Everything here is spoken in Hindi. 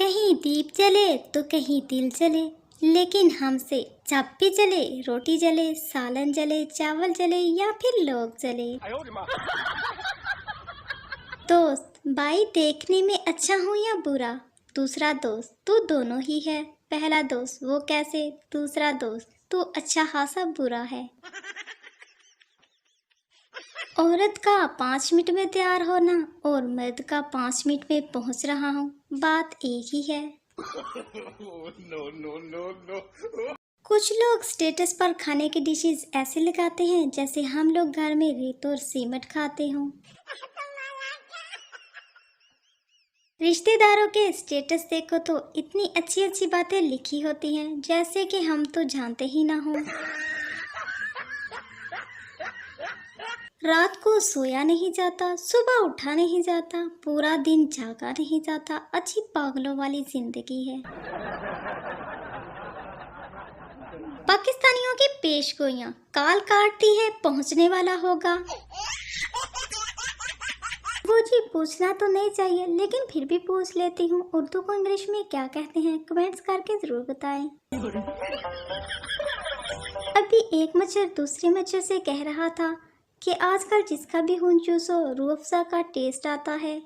कहीं दीप जले तो कहीं दिल जले, लेकिन हमसे जब भी जले रोटी जले, सालन जले, चावल जले या फिर लोग जले। दोस्त भाई देखने में अच्छा हूँ या बुरा, दूसरा दोस्त तू दोनों ही है। पहला दोस्त वो कैसे, दूसरा दोस्त तू अच्छा खासा बुरा है। औरत का 5 मिनट में तैयार होना और मर्द का 5 मिनट में पहुंच रहा हूँ, बात एक ही है। कुछ लोग स्टेटस पर खाने की डिशेस ऐसे लगाते हैं जैसे हम लोग घर में रेत और सीमेंट खाते हों। रिश्तेदारों के स्टेटस देखो तो इतनी अच्छी अच्छी बातें लिखी होती हैं जैसे कि हम तो जानते ही ना हो। रात को सोया नहीं जाता, सुबह उठा नहीं जाता, पूरा दिन जागा नहीं जाता, अच्छी पागलों वाली जिंदगी है। पाकिस्तानियों की पेशगोइयां काल काटती है, पहुंचने वाला होगा। वो जी पूछना तो नहीं चाहिए लेकिन फिर भी पूछ लेती हूँ, उर्दू को इंग्लिश में क्या कहते हैं कमेंट्स करके जरूर बताएं। अभी एक मच्छर दूसरे मच्छर से कह रहा था कि आजकल जिसका भी खून चूसो रूह अफ़ज़ा का टेस्ट आता है।